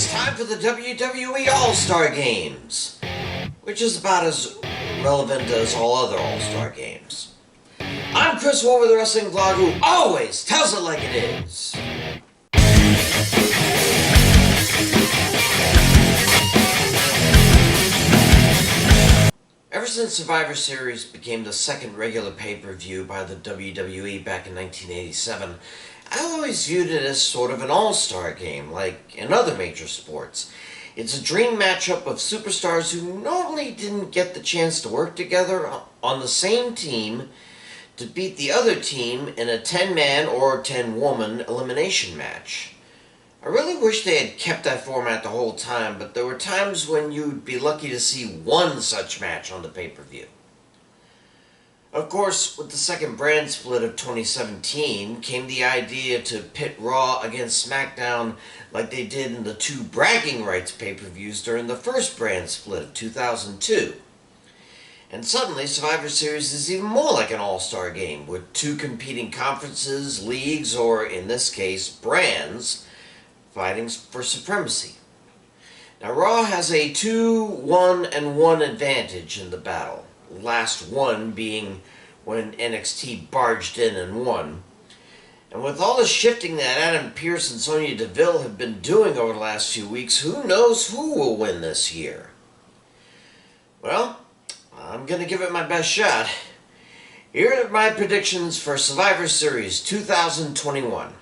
It's time for the WWE All-Star Games, which is about as relevant as all other All-Star Games. I'm Chris Wolvie, the wrestling vlog who always tells it like it is. Ever since Survivor Series became the second regular pay-per-view by the WWE back in 1987, I always viewed it as sort of an all-star game, like in other major sports. It's a dream matchup of superstars who normally didn't get the chance to work together on the same team to beat the other team in a 10-man or 10-woman elimination match. I really wish they had kept that format the whole time, but there were times when you'd be lucky to see one such match on the pay-per-view. Of course, with the second brand split of 2017 came the idea to pit Raw against SmackDown like they did in the two bragging rights pay-per-views during the first brand split of 2002. And suddenly, Survivor Series is even more like an all-star game, with two competing conferences, leagues, or in this case, brands, fighting for supremacy. Now, Raw has a 2-1-1 advantage in the battle. Last one being when NXT barged in and won. And with all the shifting that Adam Pearce and Sonya Deville have been doing over the last few weeks, who knows who will win this year? Well, I'm going to give it my best shot. Here are my predictions for Survivor Series 2021.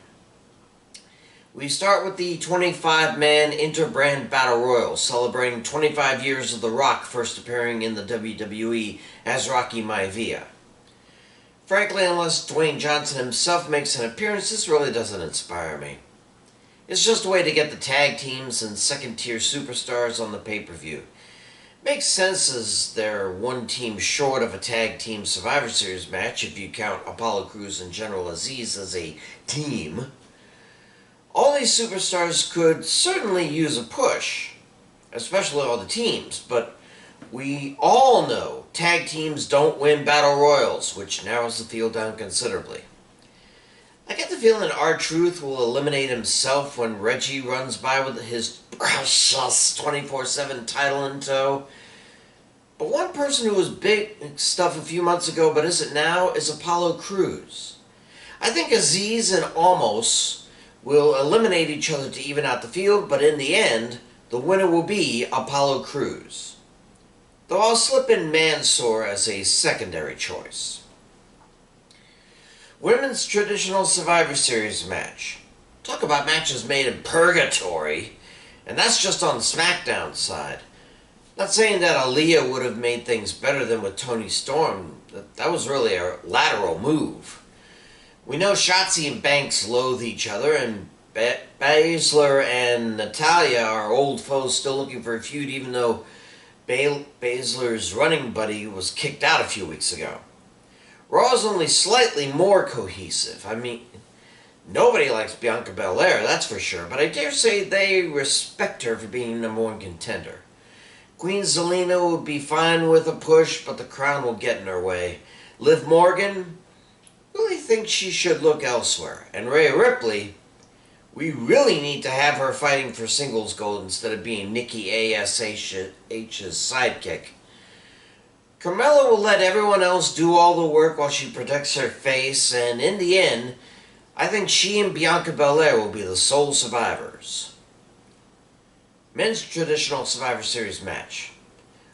We start with the 25-man Interbrand Battle Royal, celebrating 25 years of The Rock first appearing in the WWE as Rocky Maivia. Frankly, unless Dwayne Johnson himself makes an appearance, this really doesn't inspire me. It's just a way to get the tag teams and second-tier superstars on the pay-per-view. Makes sense as they're one team short of a tag team Survivor Series match if you count Apollo Crews and General Aziz as a team. All these superstars could certainly use a push, especially all the teams, but we all know tag teams don't win battle royals, which narrows the field down considerably. I get the feeling R-Truth will eliminate himself when Reggie runs by with his precious 24/7 title in tow. But one person who was big stuff a few months ago but isn't now is Apollo Crews. I think Aziz and Almost will eliminate each other to even out the field, but in the end, the winner will be Apollo Crews. Though I'll slip in Mansoor as a secondary choice. Women's traditional Survivor Series match. Talk about matches made in purgatory, and that's just on the SmackDown side. Not saying that Aaliyah would have made things better than with Toni Storm. That was really a lateral move. We know Shotzi and Banks loathe each other, and Baszler and Natalya are old foes still looking for a feud, even though Baszler's running buddy was kicked out a few weeks ago. Raw is only slightly more cohesive. I mean, nobody likes Bianca Belair, that's for sure, but I dare say they respect her for being number one contender. Queen Zelina would be fine with a push, but the crown will get in her way. Liv Morgan really think she should look elsewhere. And Rhea Ripley, we really need to have her fighting for singles gold instead of being Nikki A.S.H's sidekick. Carmella will let everyone else do all the work while she protects her face, and in the end, I think she and Bianca Belair will be the sole survivors. Men's traditional Survivor Series match.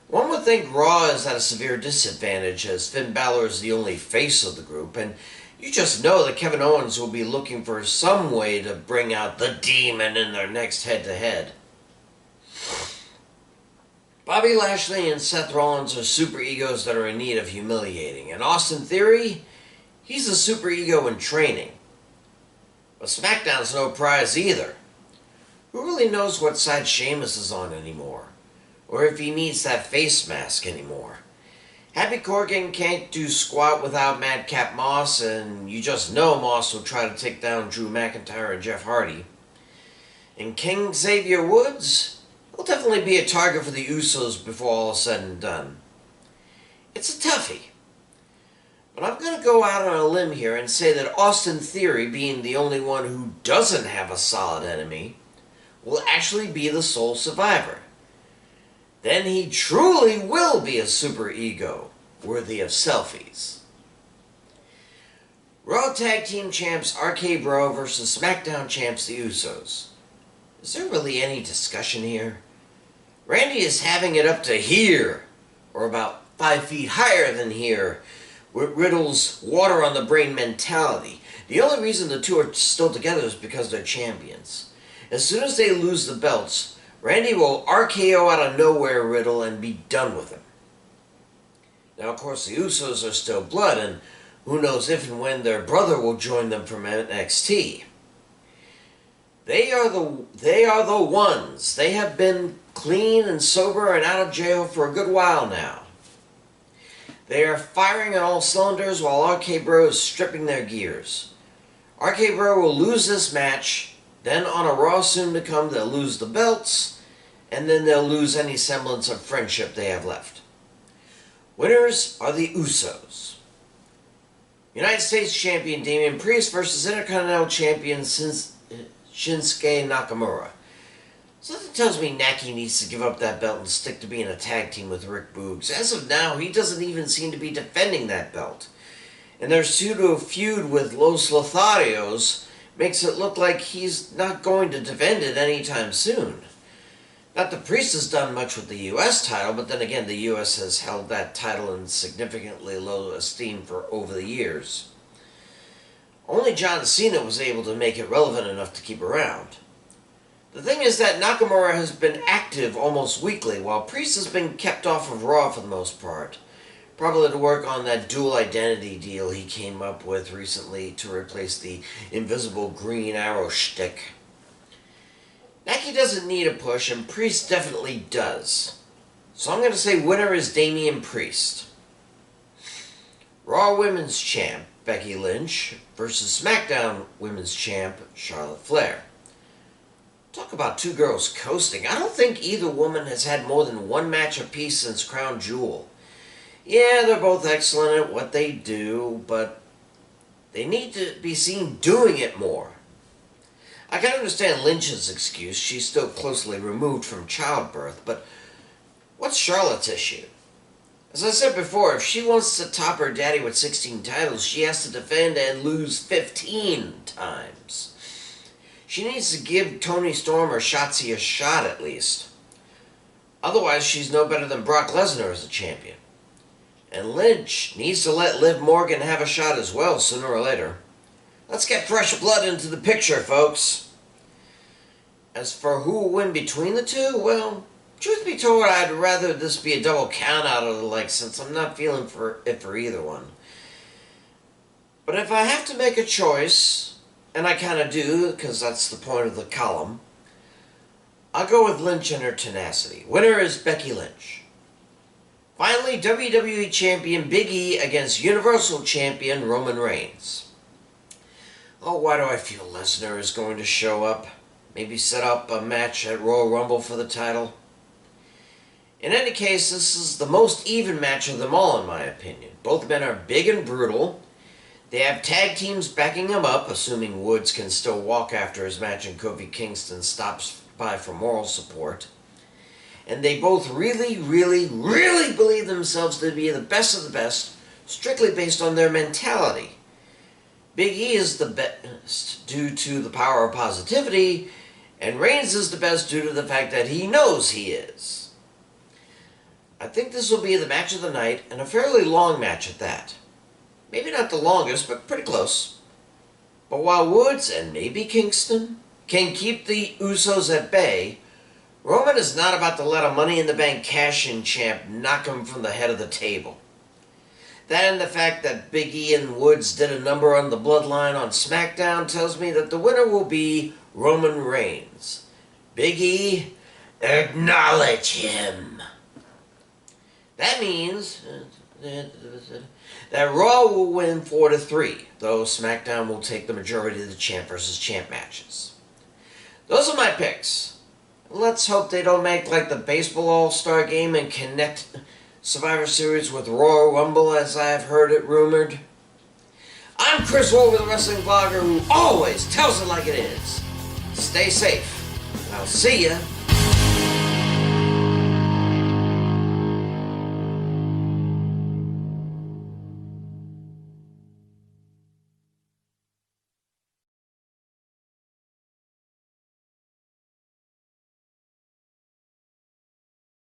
One would think Raw is at a severe disadvantage as Finn Balor is the only face of the group, and you just know that Kevin Owens will be looking for some way to bring out the demon in their next head-to-head. Bobby Lashley and Seth Rollins are super egos that are in need of humiliating, and Austin Theory, he's a super ego in training. But SmackDown's no prize either. Who really knows what side Sheamus is on anymore? Or if he needs that face mask anymore. Happy Corgan can't do squat without Madcap Moss, and you just know Moss will try to take down Drew McIntyre and Jeff Hardy. And King Xavier Woods will definitely be a target for the Usos before all is said and done. It's a toughie. But I'm going to go out on a limb here and say that Austin Theory, being the only one who doesn't have a solid enemy, will actually be the sole survivor. Then he truly will be a superego, worthy of selfies. Raw Tag Team Champs RK Bro versus SmackDown Champs The Usos. Is there really any discussion here? Randy is having it up to here, or about 5 feet higher than here, with Riddle's water on the brain mentality. The only reason the two are still together is because they're champions. As soon as they lose the belts, Randy will RKO out of nowhere Riddle and be done with him. Now, of course, the Usos are still blood, and who knows if and when their brother will join them from NXT. They are the ones. They have been clean and sober and out of jail for a good while now. They are firing on all cylinders while RK Bro is stripping their gears. RK Bro will lose this match, then on a Raw soon to come they'll lose the belts, and then they'll lose any semblance of friendship they have left. Winners are the Usos. United States Champion Damian Priest versus Intercontinental Champion Shinsuke Nakamura. Something tells me Naki needs to give up that belt and stick to being a tag team with Rick Boogs. As of now, he doesn't even seem to be defending that belt. And their pseudo feud with Los Lotharios makes it look like he's not going to defend it anytime soon. Not that Priest has done much with the U.S. title, but then again, the U.S. has held that title in significantly low esteem for over the years. Only John Cena was able to make it relevant enough to keep around. The thing is that Nakamura has been active almost weekly, while Priest has been kept off of Raw for the most part. Probably to work on that dual identity deal he came up with recently to replace the invisible Green Arrow shtick. Naki doesn't need a push, and Priest definitely does. So I'm going to say winner is Damian Priest. Raw Women's Champ Becky Lynch versus SmackDown Women's Champ Charlotte Flair. Talk about two girls coasting. I don't think either woman has had more than one match apiece since Crown Jewel. Yeah, they're both excellent at what they do, but they need to be seen doing it more. I can understand Lynch's excuse. She's still closely removed from childbirth, but what's Charlotte's issue? As I said before, if she wants to top her daddy with 16 titles, she has to defend and lose 15 times. She needs to give Toni Storm or Shotzi a shot at least. Otherwise, she's no better than Brock Lesnar as a champion. And Lynch needs to let Liv Morgan have a shot as well sooner or later. Let's get fresh blood into the picture, folks. As for who will win between the two, well, truth be told, I'd rather this be a double count out of the like, since I'm not feeling for either one. But if I have to make a choice, and I kind of do, because that's the point of the column, I'll go with Lynch and her tenacity. Winner is Becky Lynch. Finally, WWE Champion Big E against Universal Champion Roman Reigns. Oh, why do I feel Lesnar is going to show up? Maybe set up a match at Royal Rumble for the title? In any case, this is the most even match of them all in my opinion. Both men are big and brutal. They have tag teams backing them up, assuming Woods can still walk after his match and Kofi Kingston stops by for moral support. And they both really, really, really believe themselves to be the best of the best, strictly based on their mentality. Big E is the best due to the power of positivity, and Reigns is the best due to the fact that he knows he is. I think this will be the match of the night, and a fairly long match at that. Maybe not the longest, but pretty close. But while Woods, and maybe Kingston, can keep the Usos at bay, Roman is not about to let a Money in the Bank cash-in champ knock him from the head of the table. That and the fact that Big E and Woods did a number on the Bloodline on SmackDown tells me that the winner will be Roman Reigns. Big E, acknowledge him. That means that Raw will win 4-3, though SmackDown will take the majority of the champ versus champ matches. Those are my picks. Let's hope they don't make like the baseball All-Star Game and connect Survivor Series with Royal Rumble, as I have heard it rumored. I'm Chris Wolvie, the wrestling blogger who always tells it like it is. Stay safe. I'll see ya.